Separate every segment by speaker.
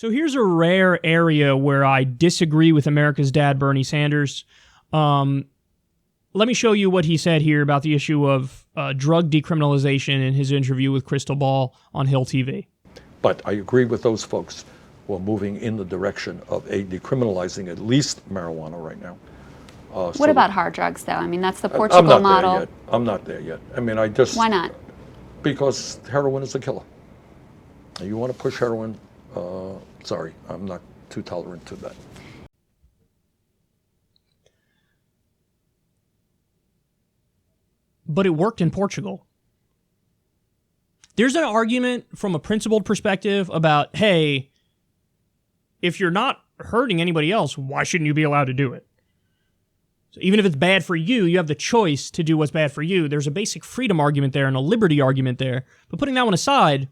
Speaker 1: So here's a rare area where I disagree with America's dad, Bernie Sanders. Let me show you what he said here about the issue of drug decriminalization in his interview with Crystal Ball on Hill TV.
Speaker 2: But I agree with those folks who are moving in the direction of decriminalizing at least marijuana right now.
Speaker 3: What about hard drugs, though? I mean, that's the Portugal model.
Speaker 2: I'm not there yet. I mean,
Speaker 3: Why not?
Speaker 2: Because heroin is a killer. You want to push heroin, sorry, I'm not too tolerant to that.
Speaker 1: But it worked in Portugal. There's an argument from a principled perspective about, hey, if you're not hurting anybody else, why shouldn't you be allowed to do it? So even if it's bad for you, you have the choice to do what's bad for you. There's a basic freedom argument there and a liberty argument there. But putting that one aside,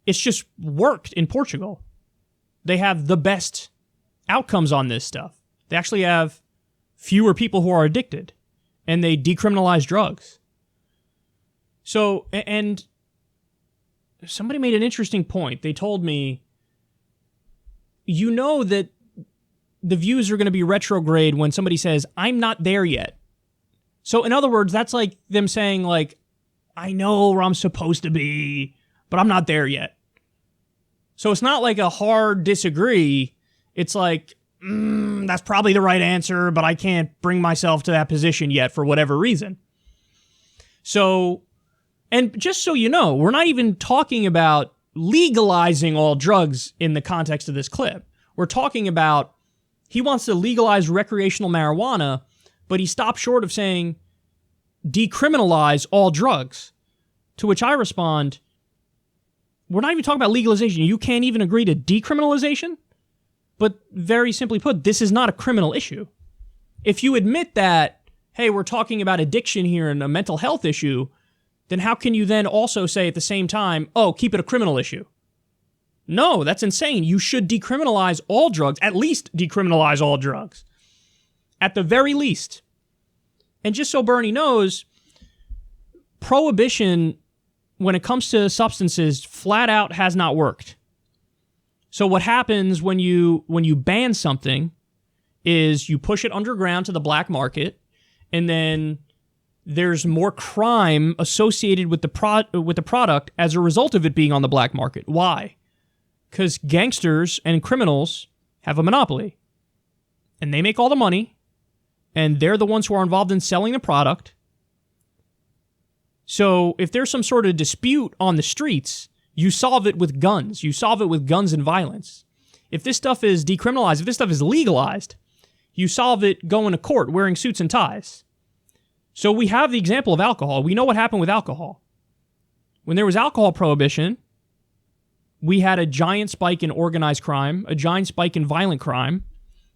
Speaker 1: it's just worked in Portugal. They have the best outcomes on this stuff. They actually have fewer people who are addicted, and they decriminalize drugs. So, and somebody made an interesting point. They told me, you know that the views are going to be retrograde when somebody says, I'm not there yet. So in other words, that's like them saying, like, I know where I'm supposed to be, but I'm not there yet. So it's not like a hard disagree. It's like, that's probably the right answer, but I can't bring myself to that position yet for whatever reason. So, and just so you know, we're not even talking about legalizing all drugs in the context of this clip. We're talking about he wants to legalize recreational marijuana, but he stopped short of saying decriminalize all drugs. To which I respond, we're not even talking about legalization. You can't even agree to decriminalization? But very simply put, this is not a criminal issue. If you admit that, hey, we're talking about addiction here and a mental health issue, then how can you then also say at the same time, oh, keep it a criminal issue? No, that's insane. You should decriminalize all drugs, at least decriminalize all drugs. At the very least. And just so Bernie knows, prohibition, when it comes to substances, flat out has not worked. So what happens when you ban something is you push it underground to the black market, and then there's more crime associated with the product as a result of it being on the black market. Why? Because gangsters and criminals have a monopoly, and they make all the money, and they're the ones who are involved in selling the product. So if there's some sort of dispute on the streets, you solve it with guns. You solve it with guns and violence. If this stuff is decriminalized, if this stuff is legalized, you solve it going to court wearing suits and ties. So we have the example of alcohol. We know what happened with alcohol. When there was alcohol prohibition, we had a giant spike in organized crime, a giant spike in violent crime,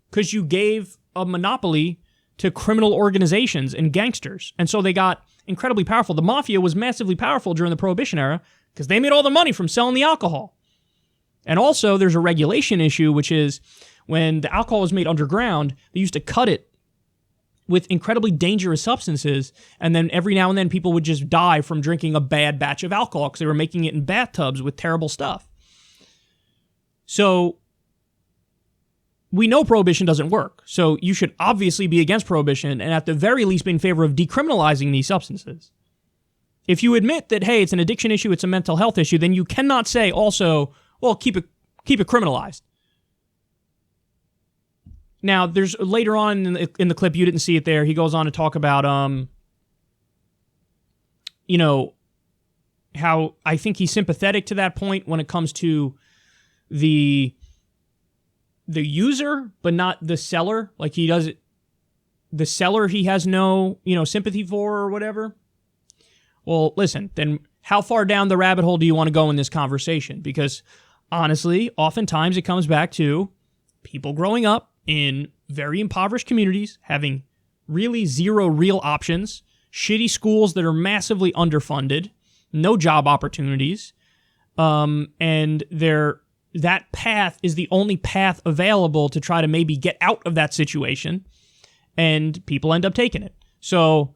Speaker 1: because you gave a monopoly to criminal organizations and gangsters. And so they got incredibly powerful. The mafia was massively powerful during the Prohibition era because they made all the money from selling the alcohol. And also there's a regulation issue, which is when the alcohol was made underground, they used to cut it with incredibly dangerous substances, and then every now and then people would just die from drinking a bad batch of alcohol because they were making it in bathtubs with terrible stuff. So we know prohibition doesn't work. So you should obviously be against prohibition and at the very least be in favor of decriminalizing these substances. If you admit that, hey, it's an addiction issue, it's a mental health issue, then you cannot say also, well, keep it criminalized. Now, there's later on in the clip, you didn't see it there, he goes on to talk about, how I think he's sympathetic to that point when it comes to the user, but not the seller. Like he does it, the seller he has no, sympathy for or whatever. Well, listen, then how far down the rabbit hole do you want to go in this conversation? Because honestly, oftentimes it comes back to people growing up in very impoverished communities, having really zero real options, shitty schools that are massively underfunded, no job opportunities, and that path is the only path available to try to maybe get out of that situation, and people end up taking it. So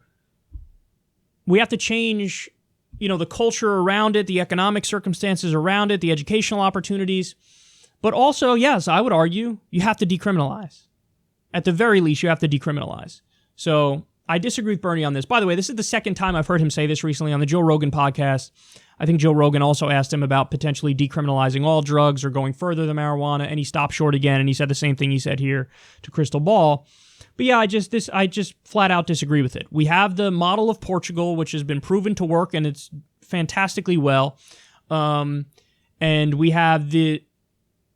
Speaker 1: we have to change, the culture around it, the economic circumstances around it, the educational opportunities. But also, yes, I would argue you have to decriminalize. At the very least, you have to decriminalize. So I disagree with Bernie on this. By the way, this is the second time I've heard him say this recently on the Joe Rogan podcast. I think Joe Rogan also asked him about potentially decriminalizing all drugs or going further than marijuana, and he stopped short again, and he said the same thing he said here to Crystal Ball. But yeah, I just flat out disagree with it. We have the model of Portugal, which has been proven to work, and it's fantastically well. And we have the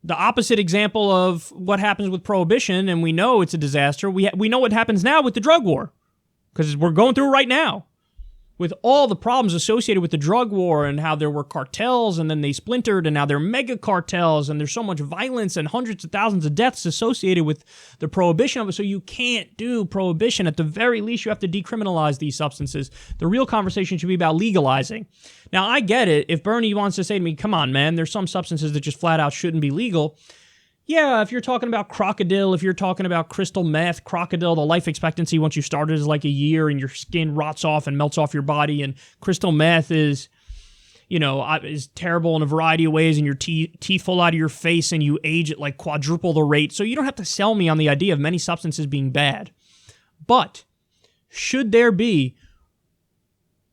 Speaker 1: opposite example of what happens with prohibition, and we know it's a disaster. We know what happens now with the drug war, because we're going through it right now. With all the problems associated with the drug war and how there were cartels and then they splintered and now they're mega cartels and there's so much violence and hundreds of thousands of deaths associated with the prohibition of it. So you can't do prohibition. At the very least, you have to decriminalize these substances. The real conversation should be about legalizing. Now, I get it. If Bernie wants to say to me, come on, man, there's some substances that just flat out shouldn't be legal. Yeah, if you're talking about crocodile, if you're talking about crystal meth, crocodile, the life expectancy once you start it is like a year and your skin rots off and melts off your body. And crystal meth is terrible in a variety of ways, and your teeth fall out of your face and you age at like quadruple the rate. So you don't have to sell me on the idea of many substances being bad. But should there be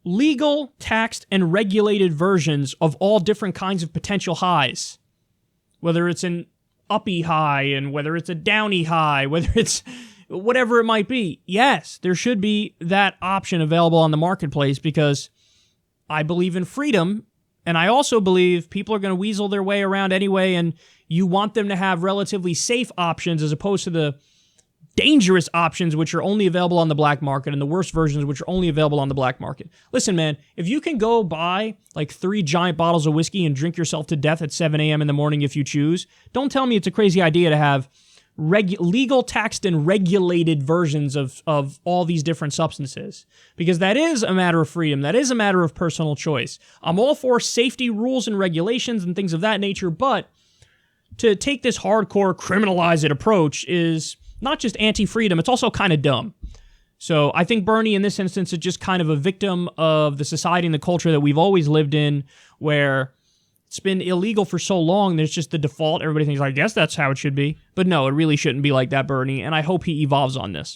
Speaker 1: legal, taxed, and regulated versions of all different kinds of potential highs, whether it's an uppy high and whether it's a downy high, whether it's whatever it might be, yes, there should be that option available on the marketplace, because I believe in freedom, and I also believe people are going to weasel their way around anyway, and you want them to have relatively safe options as opposed to the dangerous options which are only available on the black market and the worst versions which are only available on the black market. Listen, man, if you can go buy like 3 giant bottles of whiskey and drink yourself to death at 7 a.m. in the morning if you choose, don't tell me it's a crazy idea to have legal, taxed, and regulated versions of all these different substances, because that is a matter of freedom. That is a matter of personal choice. I'm all for safety rules and regulations and things of that nature, but to take this hardcore criminalize it approach is not just anti-freedom, it's also kind of dumb. So I think Bernie in this instance is just kind of a victim of the society and the culture that we've always lived in, where it's been illegal for so long, there's just the default. Everybody thinks, I guess that's how it should be. But no, it really shouldn't be like that, Bernie, and I hope he evolves on this.